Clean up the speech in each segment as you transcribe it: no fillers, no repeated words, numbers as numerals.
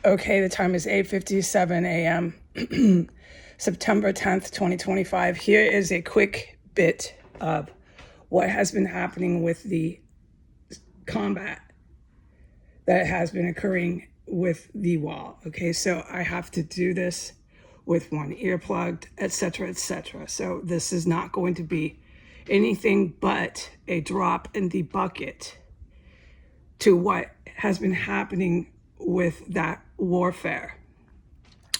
Okay, the time is 8:57 a.m. September 10th, 2025. Here is a quick bit of what has been happening with the combat that has been occurring with the wall. Okay, so I have to do this with one ear plugged, etc., etc. So this is not going to be anything but a drop in the bucket to what has been happening with that warfare.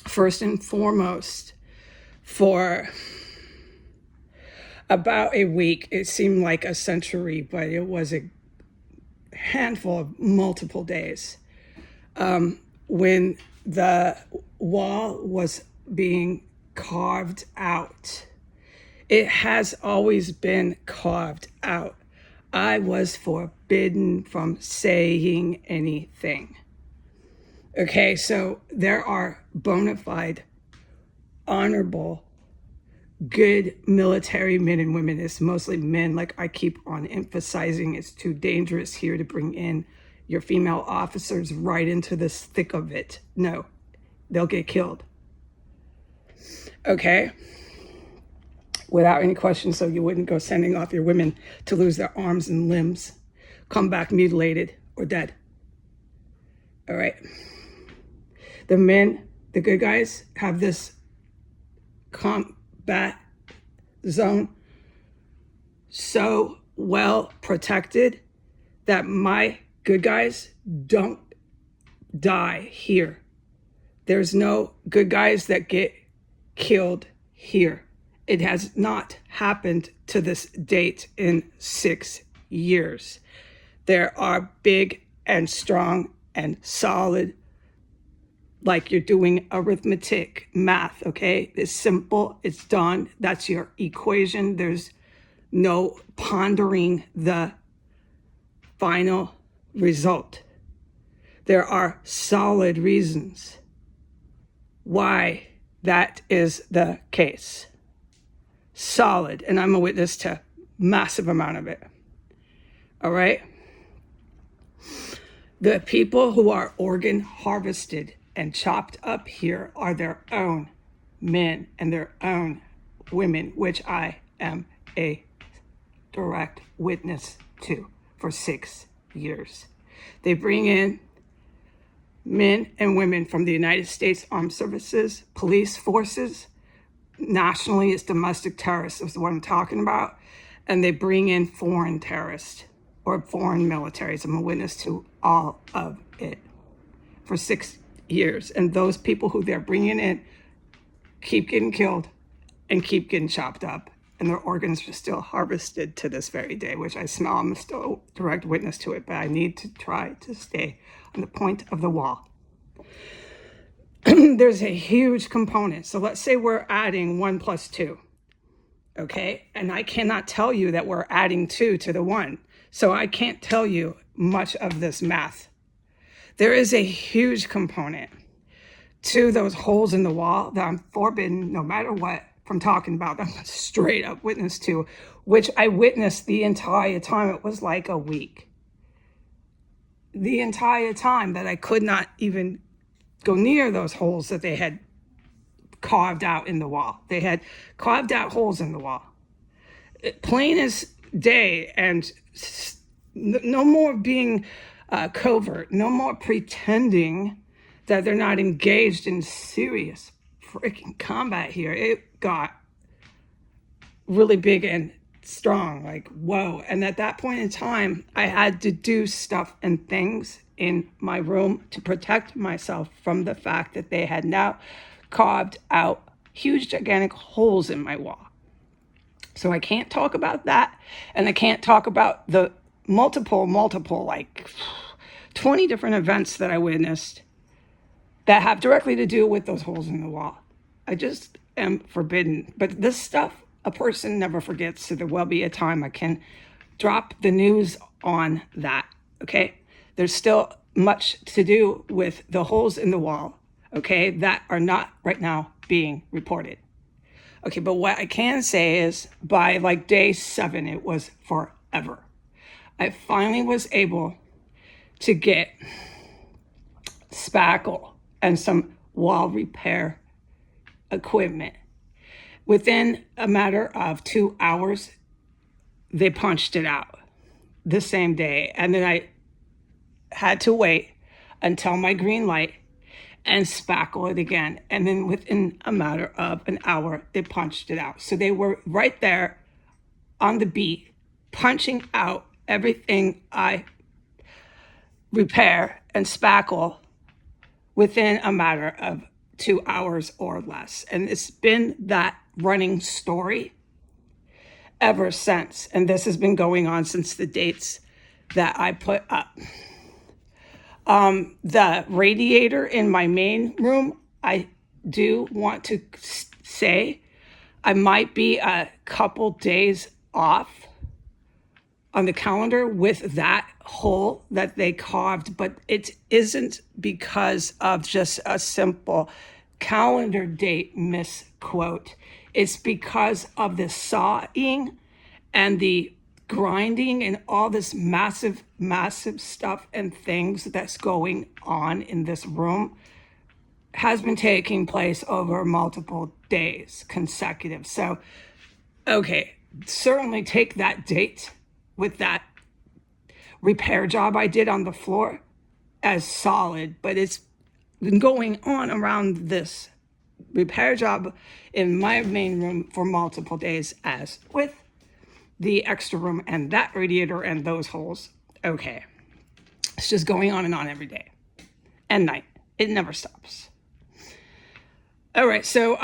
First and foremost, for about a week, it seemed like a century, but it was a handful of multiple days, when the wall was being carved out. It has always been carved out. I was forbidden from saying anything. Okay, so there are bona fide, honorable, good military men and women. It's mostly men, like I keep on emphasizing. It's too dangerous here to bring in your female officers right into this thick of it. No, they'll get killed. Okay? Without any question, so you wouldn't go sending off your women to lose their arms and limbs, come back mutilated or dead. All right? The men, the good guys, have this combat zone so well protected that my good guys don't die here. There's no good guys that get killed here. It has not happened to this date in 6 years. There are big and strong and solid, like you're doing arithmetic, math, okay? It's simple, it's done. That's your equation. There's no pondering the final result. There are solid reasons why that is the case. Solid, and I'm a witness to massive amount of it. All right? The people who are organ harvested and chopped up here are their own men and their own women, which I am a direct witness to for 6 years. They bring in men and women from the United States Armed Services, police forces. Nationally, it's domestic terrorists is what I'm talking about. And they bring in foreign terrorists or foreign militaries. I'm a witness to all of it for 6 years. And those people who they're bringing in keep getting killed and keep getting chopped up. And their organs are still harvested to this very day, which I smell. I'm still a direct witness to it, but I need to try to stay on the point of the wall. There's a huge component. So let's say we're adding 1 plus 2, okay? And I cannot tell you that we're adding 2 to the 1. So I can't tell you much of this math. There is a huge component to those holes in the wall that I'm forbidden, no matter what, from talking about. I'm a straight up witness to, which I witnessed the entire time. It was like a week. The entire time that I could not even go near those holes that they had carved out in the wall. They had carved out holes in the wall. Plain as day, and no more being covert, no more pretending that they're not engaged in serious freaking combat here. It got really big and strong, like, whoa. And at that point in time, I had to do stuff and things in my room to protect myself from the fact that they had now carved out huge, gigantic holes in my wall. So I can't talk about that. And I can't talk about the multiple, like 20 different events that I witnessed that have directly to do with those holes in the wall. I just am forbidden. But this stuff, a person never forgets. So there will be a time I can drop the news on that, okay? There's still much to do with the holes in the wall, okay, that are not right now being reported. Okay, but what I can say is by like day 7, it was forever. I finally was able to get spackle and some wall repair equipment. Within a matter of 2 hours, they punched it out the same day. And then I had to wait until my green light and spackle it again. And then within a matter of an hour, they punched it out. So they were right there on the beat, punching out everything I repair and spackle within a matter of 2 hours or less. And it's been that running story ever since. And this has been going on since the dates that I put up. The radiator in my main room, I do want to say I might be a couple days off on the calendar with that hole that they carved, but it isn't because of just a simple calendar date misquote. It's because of the sawing and the grinding and all this massive stuff and things that's going on in this room has been taking place over multiple days consecutive. So, okay, certainly take that date with that repair job I did on the floor as solid, but it's been going on around this repair job in my main room for multiple days, as with the extra room and that radiator and those holes. Okay, it's just going on and on every day and night. It never stops. All right, so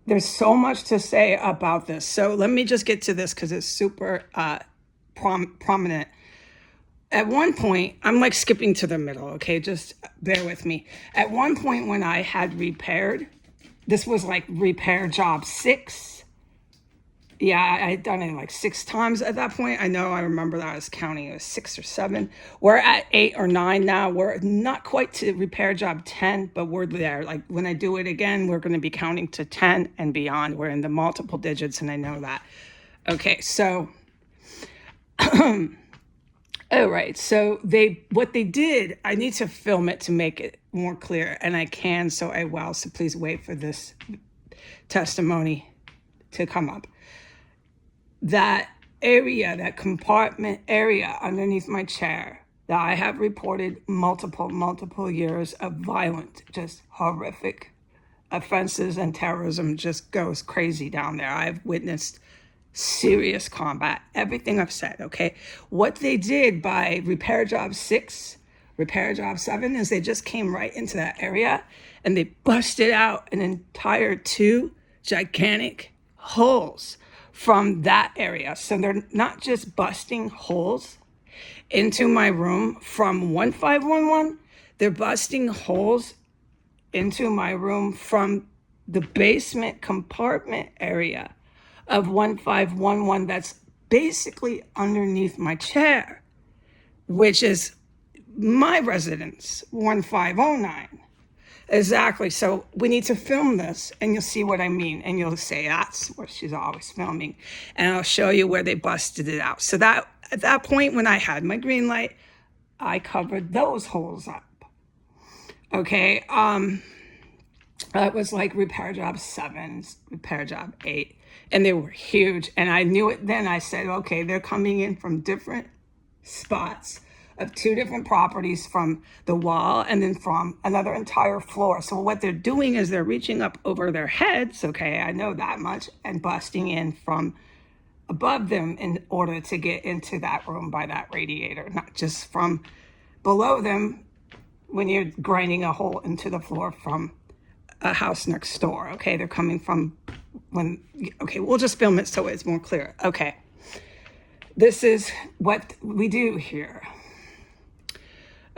there's so much to say about this. So let me just get to this because it's super prominent. At one point, I'm like skipping to the middle, okay? Just bear with me. At one point when I had repaired, this was like repair job 6. Yeah, I had done it like 6 times at that point. I know, I remember that I was counting. It was 6 or 7. We're at 8 or 9 now. We're not quite to repair job 10, but we're there. Like when I do it again, we're going to be counting to 10 and beyond. We're in the multiple digits, and I know that. Okay, so, all right. So what they did, I need to film it to make it more clear, and I can, so I will. So please wait for this testimony to come up. That area, that compartment area underneath my chair that I have reported multiple years of violent, just horrific offenses and terrorism just goes crazy down there. I've witnessed serious combat, everything I've said, okay? What they did by repair job 6, repair job 7 is they just came right into that area and they busted out an entire 2 gigantic holes from that area. So they're not just busting holes into my room from 1511, they're busting holes into my room from the basement compartment area of 1511 that's basically underneath my chair, which is my residence, 1509. Exactly. So we need to film this and you'll see what I mean. And you'll say, that's where she's always filming. And I'll show you where they busted it out. So that at that point, when I had my green light, I covered those holes up. Okay. It was like repair job 7, repair job 8, and they were huge. And I knew it then. I said, okay, they're coming in from different spots of 2 different properties, from the wall and then from another entire floor. So what they're doing is they're reaching up over their heads, okay, I know that much, and busting in from above them in order to get into that room by that radiator, not just from below them when you're grinding a hole into the floor from a house next door, okay? They're coming from okay, we'll just film it so it's more clear. Okay, this is what we do here.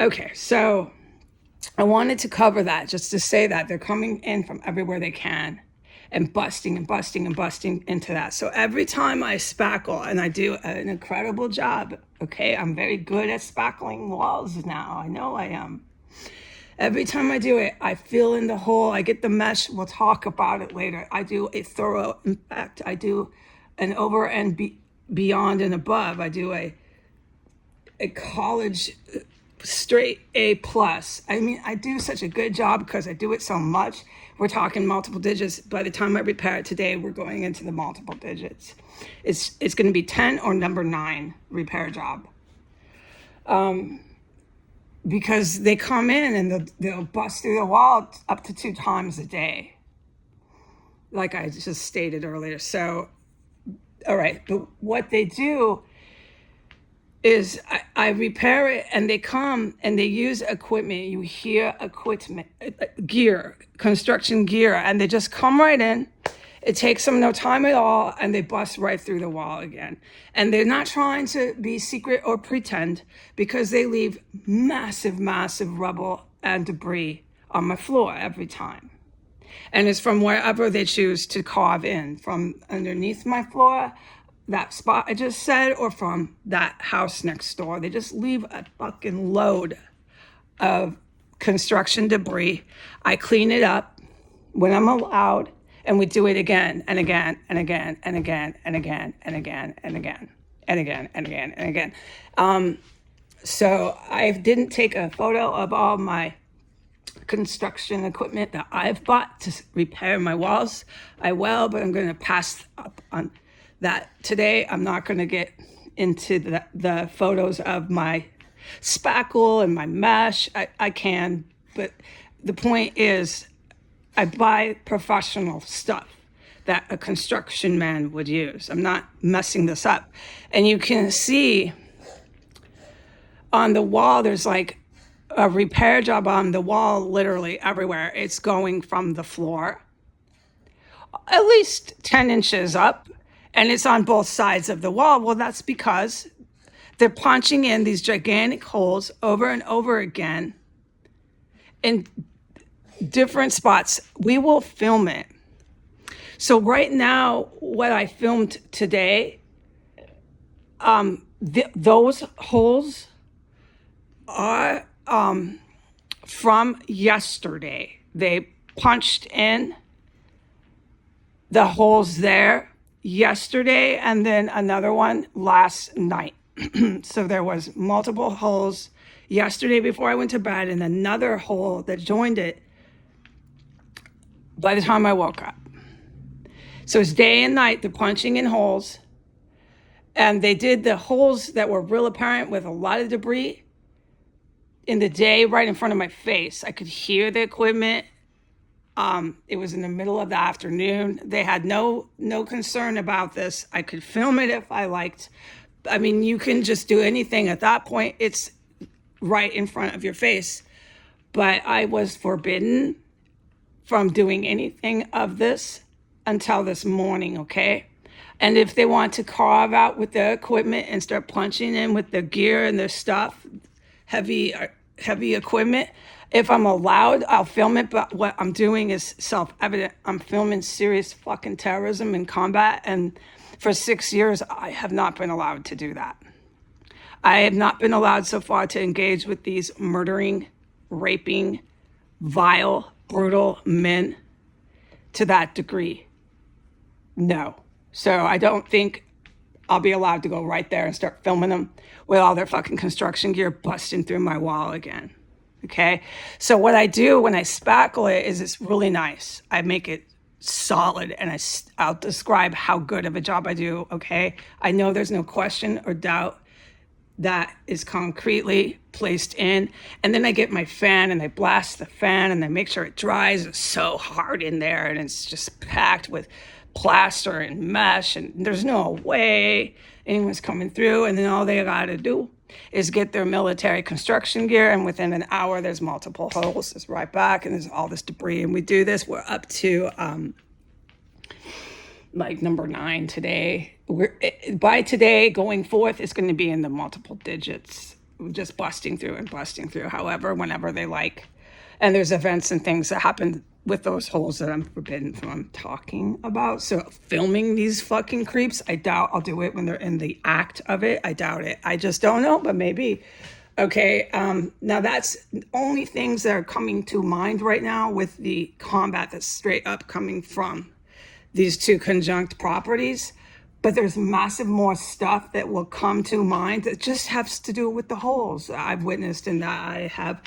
Okay, so I wanted to cover that just to say that they're coming in from everywhere they can and busting into that. So every time I spackle, and I do an incredible job, okay? I'm very good at spackling walls now. I know I am. Every time I do it, I fill in the hole. I get the mesh. We'll talk about it later. I do a thorough, in fact, I do an over and beyond and above. I do a college straight A plus. I mean, I do such a good job because I do it so much. We're talking multiple digits. By the time I repair it today, we're going into the multiple digits. It's going to be 10 or number 9 repair job. Because they come in and they'll bust through the wall up to 2 times a day, like I just stated earlier. So, all right, but what they do is I repair it, and they come and they use equipment. You hear equipment, gear, construction gear, and they just come right in. It takes them no time at all, and they bust right through the wall again. And they're not trying to be secret or pretend, because they leave massive, massive rubble and debris on my floor every time. And it's from wherever they choose to carve in, from underneath my floor, that spot I just said, or from that house next door. They just leave a fucking load of construction debris. I clean it up when I'm allowed, and we do it again and again and again and again and again and again and again and again and again and again. So I didn't take a photo of all my construction equipment that I've bought to repair my walls. I will, but I'm going to pass up on that today. I'm not going to get into the photos of my spackle and my mesh. I can, but the point is, I buy professional stuff that a construction man would use. I'm not messing this up. And you can see on the wall, there's like a repair job on the wall literally everywhere. It's going from the floor at least 10 inches up, and it's on both sides of the wall. Well, that's because they're punching in these gigantic holes over and over again in different spots. We will film it. So right now, what I filmed today, those holes are from yesterday. They punched in the holes there yesterday, and then another one last night. So there was multiple holes yesterday before I went to bed, and another hole that joined it by the time I woke up. So it's day and night, they're punching in holes. And they did the holes that were real apparent with a lot of debris in the day right in front of my face. I could hear the equipment. It was in the middle of the afternoon. They had no concern about this. I could film it if I liked. I mean, you can just do anything at that point. It's right in front of your face. But I was forbidden from doing anything of this until this morning, okay? And if they want to carve out with the equipment and start punching in with the gear and their stuff, heavy equipment, if I'm allowed, I'll film it. But what I'm doing is self-evident. I'm filming serious fucking terrorism and combat. And for 6 years, I have not been allowed to do that. I have not been allowed so far to engage with these murdering, raping, vile, brutal men to that degree. No. So I don't think I'll be allowed to go right there and start filming them with all their fucking construction gear busting through my wall again. Okay? So what I do when I spackle it is it's really nice. I make it solid, and I'll describe how good of a job I do, okay? I know there's no question or doubt that is concretely placed in. And then I get my fan and I blast the fan and I make sure it dries. It's so hard in there, and it's just packed with plaster and mesh, and there's no way anyone's coming through. And then all they gotta do is get their military construction gear, and within an hour there's multiple holes. It's right back, and there's all this debris. And we do this, we're up to like number 9 today. By today going forth, it's going to be in the multiple digits, just busting through and busting through, however, whenever they like. And there's events and things that happen with those holes that I'm forbidden from talking about. So filming these fucking creeps, I doubt I'll do it when they're in the act of it. I doubt it. I just don't know, but maybe. Okay, now that's only things that are coming to mind right now with the combat that's straight up coming from these 2 conjunct properties. But there's massive more stuff that will come to mind that just has to do with the holes I've witnessed and that I have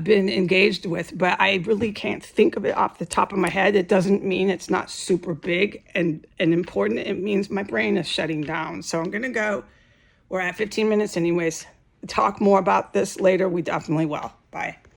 been engaged with. But I really can't think of it off the top of my head. It doesn't mean it's not super big and important. It means my brain is shutting down. So I'm going to go. We're at 15 minutes anyways. Talk more about this later. We definitely will. Bye.